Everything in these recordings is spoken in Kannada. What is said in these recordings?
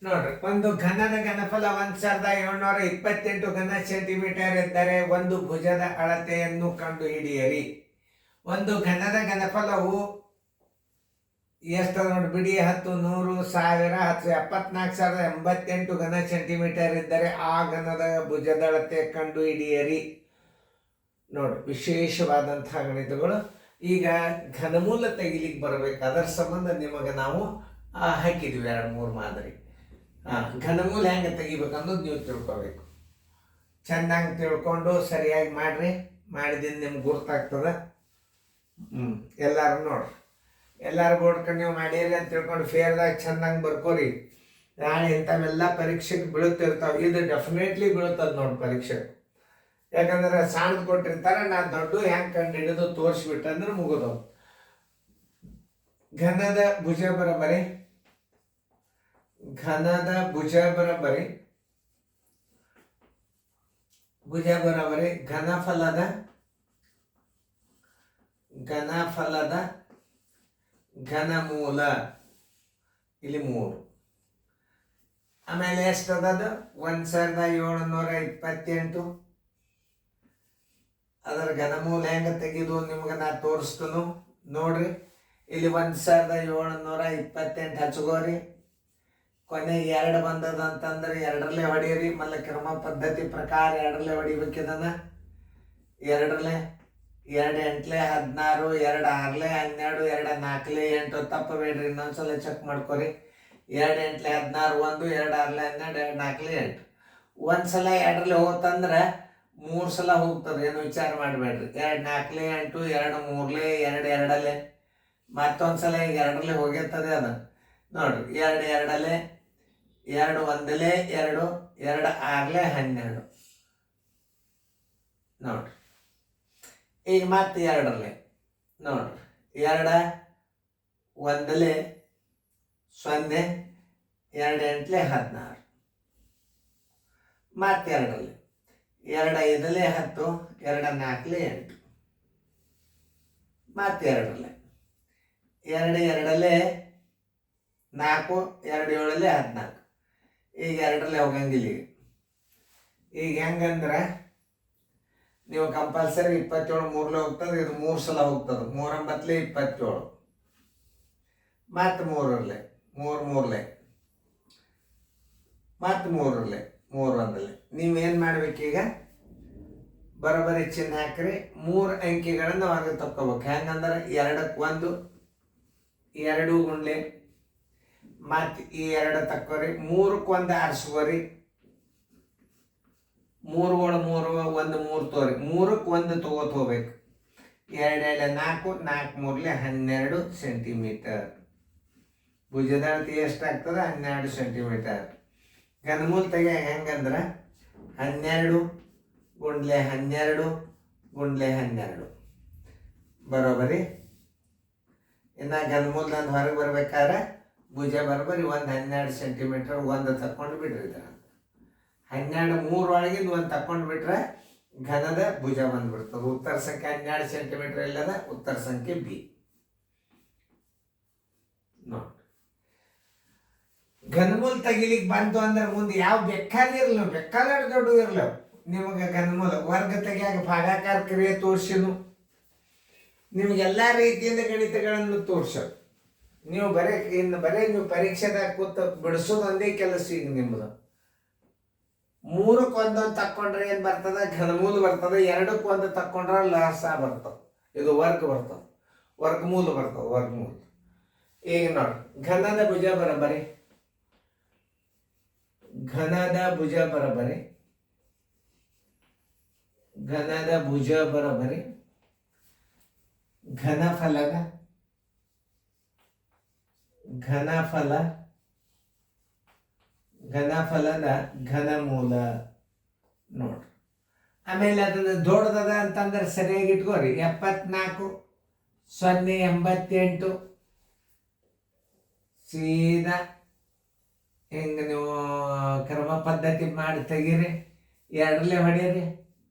ನೋಡ್ರಿ, ಒಂದು ಘನದ ಘನಫಲ 1728 ಘನ ಸೆಂಟಿಮೀಟರ್ ಇದ್ದರೆ ಒಂದು ಭುಜದ ಅಳತೆಯನ್ನು ಕಂಡು ಹಿಡಿಯಿರಿ. ಒಂದು ಘನದ ಘನಫಲವು ಎಷ್ಟು ನೋಡಿ, ಬಿಡಿ 10, 100, 1000, 74,088 ಘನ ಸೆಂಟಿಮೀಟರ್ ಇದ್ದರೆ ಆ ಘನದ ಭುಜದ ಅಳತೆ ಕಂಡು ಹಿಡಿಯಿರಿ. ನೋಡಿ, ವಿಶೇಷವಾದಂತಹ ಗಣಿತಗಳು. ಈಗ ಘನಮೂಲ ತೆಗಿಲಿಕ್ಕೆ ಬರಬೇಕು. ಅದರ ಸಂಬಂಧ ನಿಮಗೆ ನಾವು ಹಾಕಿದ್ವಿ 2-3 ಮಾದರಿ. ಘನಮೂಲ ಹೆಂಗೆ ತೆಗಿಬೇಕನ್ನೋದು ನೀವು ತಿಳ್ಕೊಬೇಕು. ಚೆಂದಂಗೆ ತಿಳ್ಕೊಂಡು ಸರಿಯಾಗಿ ಮಾಡ್ರಿ. ಮಾಡಿದಿಂದ ನಿಮ್ಗೆ ಗುರ್ತಾಗ್ತದೆ. ಎಲ್ಲರೂ ನೋಡ್ರಿ, ಎಲ್ಲರೂ ಬೋರ್ಡ್ಕೊಂಡು ನೀವು ಮಾಡಿರಿ ಅಂತ ತಿಳ್ಕೊಂಡು ಫೇರ್ದಾಗ ಚೆಂದಂಗೆ ಬರ್ಕೋರಿ. ನಾಳೆ ಇಂಥವೆಲ್ಲ ಪರೀಕ್ಷೆಗೆ ಬೀಳುತ್ತಿರ್ತಾವೆ. ಇದು ಡೆಫಿನೆಟ್ಲಿ ಬೀಳುತ್ತದೆ ನೋಡಿ ಪರೀಕ್ಷೆಗೆ. ಯಾಕಂದ್ರೆ ಸಣ್ಣದು ಕೊಟ್ಟಿರ್ತಾರೆ, ನಾನು ದೊಡ್ಡ ಹೆಂಗೆ ಕಂಡು ಹಿಡಿದು ತೋರಿಸ್ಬಿಟ್ಟಂದ್ರೆ ಮುಗಿದವು. ಘನದ ಭುಜ ಬರಬರಿ, ಘನದ ಭುಜ ಬರಬರಿ, ಭುಜ ಬರಬರಿ ಘನಫಲದ ಘನಮೂಲ ಇಲ್ಲಿ 3. ಆಮೇಲೆ ಎಷ್ಟದದು 1728. ಅದರ ಘನಮೂಲ ಹೆಂಗೆ ತೆಗೆದು ನಿಮ್ಗೆ ನಾ ತೋರಿಸ್ತನು ನೋಡ್ರಿ. ಇಲ್ಲಿ 1728 ಹಚ್ಕೋರಿ. ಕೊನೆಗೆ 2 ಬಂದದ ಅಂತಂದ್ರೆ 2ರಲ್ಲೇ ಹೊಡೀರಿ. ಮಲ್ಲ ಕ್ರಮ ಪದ್ಧತಿ ಪ್ರಕಾರ 2ರಲ್ಲೇ ಹೊಡಿಬೇಕಿದನ. 2ರಲ್ಲೇ 2 8 16, 2 6 12, 2 4 8 ತಪ್ಪಬೇಡ್ರಿ. ಇನ್ನೊಂದ್ಸಲ ಚೆಕ್ ಮಾಡ್ಕೊರಿ. 2 8 16 1, 2 6 12, 2 4 8. ಒಂದ್ಸಲ 2ರಲ್ಲೇ ಹೋತಂದ್ರೆ 3 ಸಲ ಹೋಗ್ತದೆ. ಏನು ವಿಚಾರ ಮಾಡಬೇಡ್ರಿ. 2 4 8, 2 3 2 2ರಲ್ಲೇ. ಮತ್ತೊಂದ್ಸಲ ಈಗ 2ರಲ್ಲೇ ಹೋಗಿರ್ತದೆ ಅದು ನೋಡ್ರಿ. 2 2ರಲ್ಲೇ, 2 1ಲೇ 2, 2 6 12 ನೋಡ್ರಿ. ಈಗ ಮತ್ತೆ 2ರಲ್ಲೇ ನೋಡ್ರಿ. 2 1ಲೇ 0, 2 8 16. ಮತ್ತೆ 2ರಲ್ಲೇ 2 5ಲೇ 10, 2 4 8. ಮತ್ತೆ 2ರಲ್ಲೇ 2 2ಲೇ 4, 2 7ಲೇ 14. ಈಗ 2ರಲ್ಲೇ ಹೋಗಂಗಿಲ್ಲ. ಈಗ ಹೆಂಗಂದ್ರೆ ನೀವು ಕಂಪಲ್ಸರಿ 27 3ಲೇ ಹೋಗ್ತದೆ. ಇದು 3 ಸಲ ಹೋಗ್ತದೆ. 3 9ಲೇ 27. ಮತ್ತೆ 3ರಲ್ಲೇ 3 3ಲೇ, ಮತ್ತೆ 3ರಲ್ಲೇ 3 1ಲೇ. ನೀವೇನು ಮಾಡ್ಬೇಕೀಗ, ಬರೋಬ್ಬರಿ ಚಿಹ್ನೆ ಹಾಕ್ರಿ. 3 ಅಂಕಿಗಳನ್ನು ಹೊರಗೆ ತಕ್ಕೋಬೇಕು. ಹೆಂಗಂದ್ರೆ 2ಕ್ಕೆ 1, 2 ಗುಂಡ್ಲೆ, ಮತ್ತು ಈ 2 ತಕ್ಕೋರಿ. 3ಕ್ಕೆ 1 ಆರಿಸ್ಕೋರಿ. 3 ಗಳು 3 1 3 ತೋರಿ. 3ಕ್ಕೆ 1 ತಗೋತ ಹೋಗ್ಬೇಕು. 2 2 4, 4 3 12 ಸೆಂಟಿಮೀಟರ್. ಭುಜದ ಅಳತೆ ಎಷ್ಟಾಗ್ತದೆ? 12 ಸೆಂಟಿಮೀಟರ್. ಘನಮೂಲ ತೆಗೆ ಹೆಂಗಂದ್ರೆ 12 ಗುಂಡ್ಲೆ 12 ಗುಂಡ್ಲೆ 12 ಬರೋಬರಿ. ಇನ್ನು ಘನಮೂಲದಿಂದ ಹೊರಗೆ ಬರ್ಬೇಕಾದ್ರೆ ಭುಜ ಬರೋಬರಿ 12 ಸೆಂಟಿಮೀಟರ್ 1 ತಕ್ಕೊಂಡು ಬಿಡ್ರಿ. 12 3 ಒಳಗಿಂದ 1 ತಕ್ಕೊಂಡು ಬಿಟ್ರೆ ಘನದ ಭುಜ ಬಂದ್ಬಿಡ್ತದೆ. ಉತ್ತರ ಸಂಖ್ಯೆ 12 ಸೆಂಟಿಮೀಟರ್ ಇಲ್ಲದ ಉತ್ತರ ಸಂಖ್ಯೆ ಬಿ. ನೋಡಿ, ಘನಮೂಲ ತೆಗಿಲಿಕ್ಕೆ ಬಂತು ಅಂದ್ರೆ ಮುಂದೆ ಯಾವ ಬೇಕಾದಿರಲ್ಲ, ಬೇಕಾದ್ರೆ ದೊಡ್ಡ ಇರಲ್ಲ. ನಿಮಗೆ ಘನಮೂಲ ವರ್ಗ ತೆಗಿಯಾಗ ಭಾಗಾಕಾರ ಕ್ರಿಯೆ ತೋರಿಸಿನು, ನಿಮಗೆಲ್ಲ ರೀತಿಯಿಂದ ಗಣಿತಗಳನ್ನು ತೋರಿಸೋದು. ನೀವು ಬರೀ ನೀವು ಪರೀಕ್ಷೆದಾಗ ಕೂತು ಬಿಡಿಸೋದು ಒಂದೇ ಕೆಲಸ. ಈಗ ನಿಮ್ಮದು 3ಕ್ಕೆ 1 ತಕ್ಕೊಂಡ್ರೆ ಏನು ಬರ್ತದೆ? ಘನಮೂಲ ಬರ್ತದೆ. 2ಕ್ಕೆ 1 ತಕ್ಕೊಂಡ್ರೆ ಲಸ ಬರ್ತದೆ. ಇದು ವರ್ಗ ಬರ್ತದೆ, ವರ್ಗಮೂಲ ಬರ್ತದೆ, ವರ್ಗಮೂಲ. ಈಗ ನೋಡಿ, ಘನದ ಭುಜ ಬರಬರಿ, ಘನದ ಭುಜ ಬರಬರಿ, ಘನದ ಭುಜ ಬರಬರಿ ಘನಫಲದ ಘನಮೂಲ ನೋಡ್ರಿ. ಆಮೇಲೆ ಅದನ್ನು ದೊಡ್ಡದ ಅಂತಂದ್ರೆ ಸರಿಯಾಗಿ ಇಟ್ಕೋರಿ. 74 0 88 ಸೀದಾ ಹಿಂಗೆ ನೀವು ಕ್ರಮ ಪದ್ಧತಿ ಮಾಡಿ ತೆಗೀರಿ. 2ರಲ್ಲೇ ಹೊಡೀರಿ.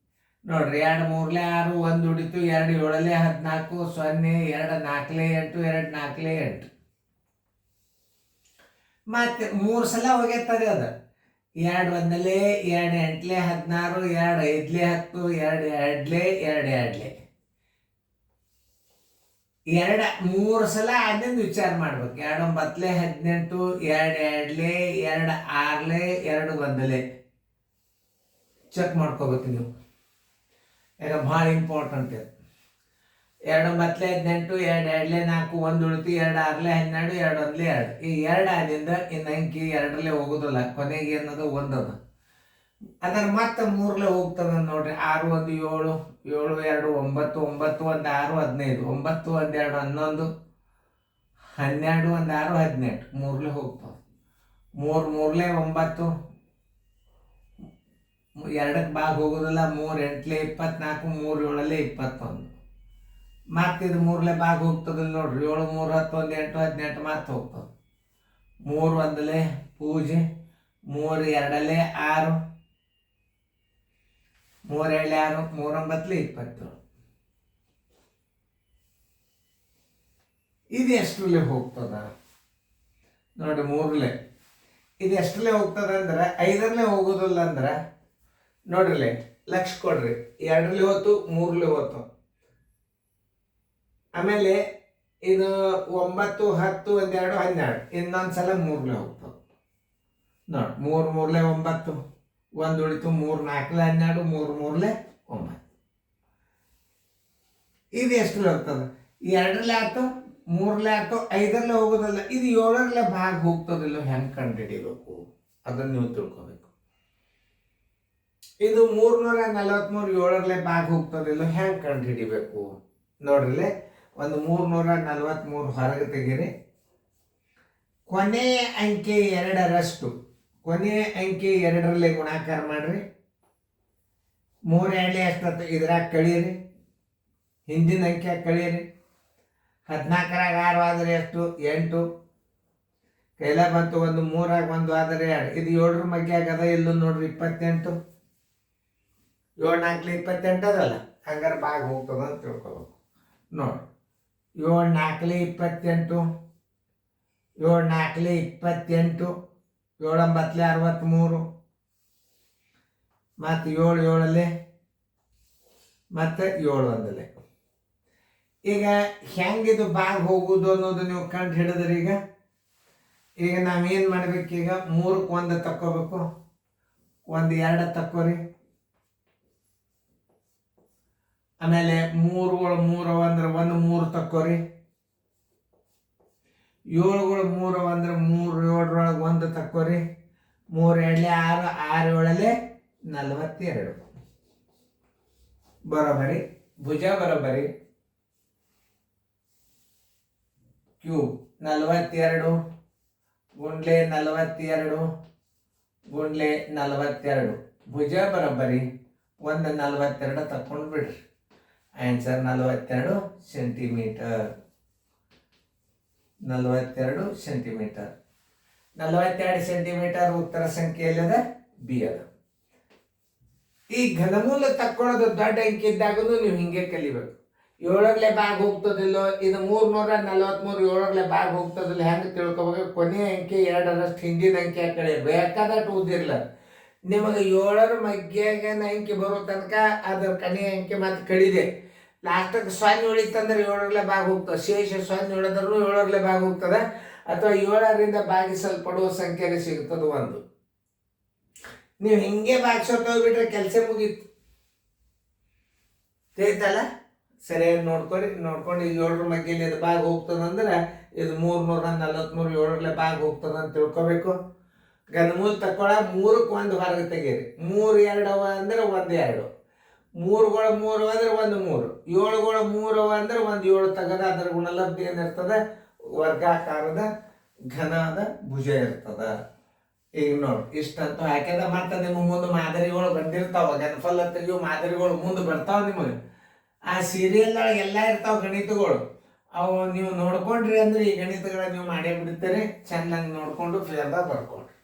ನೋಡ್ರಿ, 2 3ಲೇ 6, 1 ಉಡಿತು, 2 7ಲೇ 14, 0 2 4ಲೇ 8, 2 4ಲೇ 8. ಮತ್ತೆ 3 ಸಲ ಹೋಗೈತರಿ ಅದು. 2 ಒಂದಲೇ 2 ಎಂಟ್ಲೆ 16, 2 ಐದ್ಲೆ 10, 2 ಎರಡ್ಲೆ 2 ಎರಡ್ಲೆ 3 ಸಲ ಅದನ್ನು ವಿಚಾರ ಮಾಡ್ಬೇಕು. 2 9 18, 2 ಎರಡ್ಲೆ 2 6ಲೆ 2 ಒಂದಲೆ ಚೆಕ್ ಮಾಡ್ಕೋಬೇಕು ನೀವು. ಈಗ ಭಾಳ ಇಂಪಾರ್ಟೆಂಟ್ ಇದು. 2 9 18, 2 ಎರಡ್ಲೆ 4, 1 ಉಳಿತು, 2 6ಲೆ 12, 2 1ಲೆ 2. ಈ 2 ಆದಿಂದ ಇನ್ನು ಅಂಕಿ 2ರಲ್ಲೇ ಹೋಗೋದಿಲ್ಲ, ಕೊನೆಗೆ ಏನದು 1 ಅದ. ಅದರ ಮತ್ತೆ 3ಲೆ ಹೋಗ್ತದ ನೋಡ್ರಿ. 6 1 7, 7 2 9, 9 1 6 15, 9 1 2 11, 12 1 6 18, 3ಲೆ ಹೋಗ್ತಾವ. 3 3ಲೆ 9, 2ಕ್ಕೆ ಭಾಗ ಹೋಗೋದಿಲ್ಲ. 3 8ಲೆ 24, 3 7ಲೆ 21. ಮತ್ತೆ ಇದು 3ಲೆ ಭಾಗ ಹೋಗ್ತದಿಲ್ಲ ನೋಡ್ರಿ. 7 3 10 1 8 18 ಮತ್ತೆ ಹೋಗ್ತದೆ. 3 1ಲೆ ಪೂಜೆ, 3 2ಲೆ 6, 3 7ಲೆ 6, 3 9ಲೆ 27. ಇದು ಎಷ್ಟರಲ್ಲೇ ಹೋಗ್ತದ ನೋಡಿ? 3ಲೆ. ಇದು ಎಷ್ಟರಲ್ಲೇ ಹೋಗ್ತದ ಅಂದ್ರೆ 5ರಲ್ಲೇ ಹೋಗೋದಿಲ್ಲ ಅಂದ್ರೆ ನೋಡ್ರಿ, ಲಕ್ಷ ಕೊಡ್ರಿ. 2ರಲ್ಲೇ ಹೋತು, 3ಲೆ ಹೋತು. ಆಮೇಲೆ ಇದು 9 10 1 2 12, ಇನ್ನೊಂದ್ಸಲ 3ಲೆ ಹೋಗ್ತದೆ ನೋಡಿ. 3 3ಲೆ 9, 1 ಉಳಿತು, 3 4ಲೆ 12, 3 3ಲೆ 9. ಇದು ಎಷ್ಟರಲ್ಲೇ ಹೋಗ್ತದೆ? 2ರಲ್ಲೇ ಆಯ್ತು, 3ಲೆ ಆಯ್ತು, 5ರಲ್ಲೇ ಹೋಗೋದಿಲ್ಲ. ಇದು 7ರಲ್ಲೇ ಭಾಗ ಹೋಗ್ತದಿಲ್ಲ, ಹೆಂಗೆ ಕಂಡುಹಿಡಿಬೇಕು ಅದನ್ನು ನೀವು ತಿಳ್ಕೊಬೇಕು. ಇದು 343 7ರಲ್ಲೇ ಭಾಗ ಹೋಗ್ತದಿಲ್ಲ, ಹೆಂಗೆ ಕಂಡುಹಿಡಿಬೇಕು ನೋಡ್ರಿ. ಒಂದು 343 ಹೊರಗೆ ತೆಗೀರಿ. ಕೊನೆಯ ಅಂಕೆ 2ರಷ್ಟು, ಕೊನೆಯ ಅಂಕೆ 2ರಲ್ಲೇ ಗುಣಾಕಾರ ಮಾಡ್ರಿ. 3 2ಲೆ ಎಷ್ಟತ್ತು ಇದ್ರಾಗ ಕಳೀರಿ, ಹಿಂದಿನ ಅಂಕೆ ಕಳೀರಿ. 14ರಾಗ 6 ಆದರೆ ಎಷ್ಟು? 8. ಕೈಲ ಬಂತು. 1 3ರಾಗ 1 ಆದರೆ 2. ಇದು 7ರ ಮಗ್ಗೆ ಆಗದ. ಇಲ್ಲೂ ನೋಡ್ರಿ 28. 7 4ಲೆ 28 ಅದಲ್ಲ, ಹಂಗಾರೆ ಭಾಗ ಹೋಗ್ತದ ಅಂತ ತಿಳ್ಕೊಬೇಕು ನೋಡಿ. 7 4ಲೆ 28, 7 4ಲೆ 28, 7 9ಲೆ 63, ಮತ್ತು 7 7ಲೆ ಮತ್ತು 7 1ಲೆ. ಈಗ ಹೆಂಗಿದು ಭಾಗ ಹೋಗುದು ಅನ್ನೋದು ನೀವು ಕಂಡು ಹಿಡಿದ್ರಿ. ಈಗ ನಾವೇನು ಮಾಡ್ಬೇಕೀಗ? 3ಕ್ಕೆ 1 ತಕ್ಕೋಬೇಕು, 1 2 ತಕ್ಕೋರಿ. ಆಮೇಲೆ 3 3 ಅಂದ್ರೆ 1 3 ತಕ್ಕೋರಿ. 7 3 ಅಂದ್ರೆ 3 7ರೊಳಗೆ 1 ತಕ್ಕೋರಿ. 3 2ಲೆ 6, 6 7ಲೆ 42. ಬರೋಬರಿ. ಭುಜ ಬರೋಬರಿ. ಕ್ಯೂಬ್ 42 ಗುಂಡ್ಲೆ 42 ಗುಂಡ್ಲೆ 42. ಭುಜ ಬರೋಬ್ಬರಿ. 1 42 ತಕ್ಕೊಂಡು ಬಿಡ್ರಿ. Answer 42 centimetre. 42 ಸೆಂಟಿಮೀಟರ್. 42 ಸೆಂಟಿಮೀಟರ್ ಉತ್ತರ ಸಂಖ್ಯೆಯಲ್ಲದ ಬಿ ಅದ. ಈ ಘನಮೂಲ ತಕ್ಕೊಳ್ಳೋದು ದೊಡ್ಡ ಅಂಕಿ ಇದ್ದಾಗೂ ನೀವು ಹಿಂಗೆ ಕಲಿಬೇಕು. 7ರಲ್ಲೇ ಭಾಗ ಹೋಗ್ತದಿಲ್ಲೋ? ಇದು 343 7ರಲ್ಲೇ ಭಾಗ ಹೋಗ್ತದಿಲ್ಲ, ಹೆಂಗೆ ತಿಳ್ಕೊಬೇಕು? ಕೊನೆಯ ಅಂಕೆ 2ರಷ್ಟು ಹಿಂದಿನ ಅಂಕೆ ಆ ಕಡೆ ಬೇಕಾದಟ್ಟು ಓದಿರ್ಲ. ನಿಮಗೆ 7ರ ಮಗ್ಯಾಗ ಅಂಕೆ ಬರೋ ತನಕ ಅದ್ರ ಕೊನೆಯ ಅಂಕೆ ಮತ್ತೆ ಕಡಿದೆ. ಲಾಸ್ಟಿಗೆ 0 ಉಳಿತಂದ್ರೆ 7ರಲ್ಲೇ ಭಾಗ ಹೋಗ್ತದೆ. ಶೇಷ 0 ಉಳಿದ್ರೂ 7ರಲ್ಲೇ ಭಾಗ ಹೋಗ್ತದೆ, ಅಥವಾ 7ರಿಂದ ಭಾಗಿಸಲ್ಪಡುವ ಸಂಖ್ಯೆ ಸಿಗ್ತದೆ 1. ನೀವು ಹಿಂಗೆ ಭಾಗಿಸೋಕೆ ಹೋಗ್ಬಿಟ್ರೆ ಕೆಲಸ ಮುಗೀತು. ತಿಳಿತಲ್ಲ? ಸರಿಯಾಗಿ ನೋಡ್ಕೊರಿ. ನೋಡ್ಕೊಂಡು ಈಗ 7ರ ಮಗ್ಗೇಲಿ ಇದು ಭಾಗ ಹೋಗ್ತದಂದ್ರೆ ಇದು 343 7ರಲ್ಲೇ ಭಾಗ ಹೋಗ್ತದೆ ಅಂತ ತಿಳ್ಕೊಬೇಕು. ಘನಮೂಲ ತಕ್ಕೊಳ 3ಕ್ಕೆ 1 ಹೊರಗೆ ತೆಗೀರಿ. 3 2 ಅಂದ್ರೆ 1 2, 3 3 ಅಂದ್ರೆ 1 3, 7 3 ಅಂದ್ರೆ 1 7 ತೆಗೆದ ಅದರ ಗುಣಲಬ್ಧಿ ಏನಿರ್ತದೆ? ವರ್ಗಾಕಾರದ ಘನದ ಭುಜ ಇರ್ತದ. ಈಗ ನೋಡಿ ಇಷ್ಟಂತೂ ಹಾಕ್ಯದ. ಮತ್ತೆ ನಿಮ್ಮ ಮುಂದೆ ಮಾದರಿಗಳು ಬಂದಿರ್ತಾವ, ಘನಫಲ ತೆಗಿಯೋ ಮಾದರಿಗಳು ಮುಂದೆ ಬರ್ತಾವ ನಿಮಗೆ. ಆ ಸೀರಿಯಲ್ದೊಳಗೆ ಎಲ್ಲ ಇರ್ತಾವ ಗಣಿತಗಳು. ಅವು ನೀವು ನೋಡ್ಕೊಂಡ್ರಿ ಅಂದ್ರೆ ಈ ಗಣಿತಗಳ ನೀವು ಮಾಡೇ ಬಿಡ್ತೀರಿ. ಚೆನ್ನಾಗಿ ನೋಡ್ಕೊಂಡು ಫೇರ್ದಾಗ ಬರ್ಕೊಂಡ್ರಿ.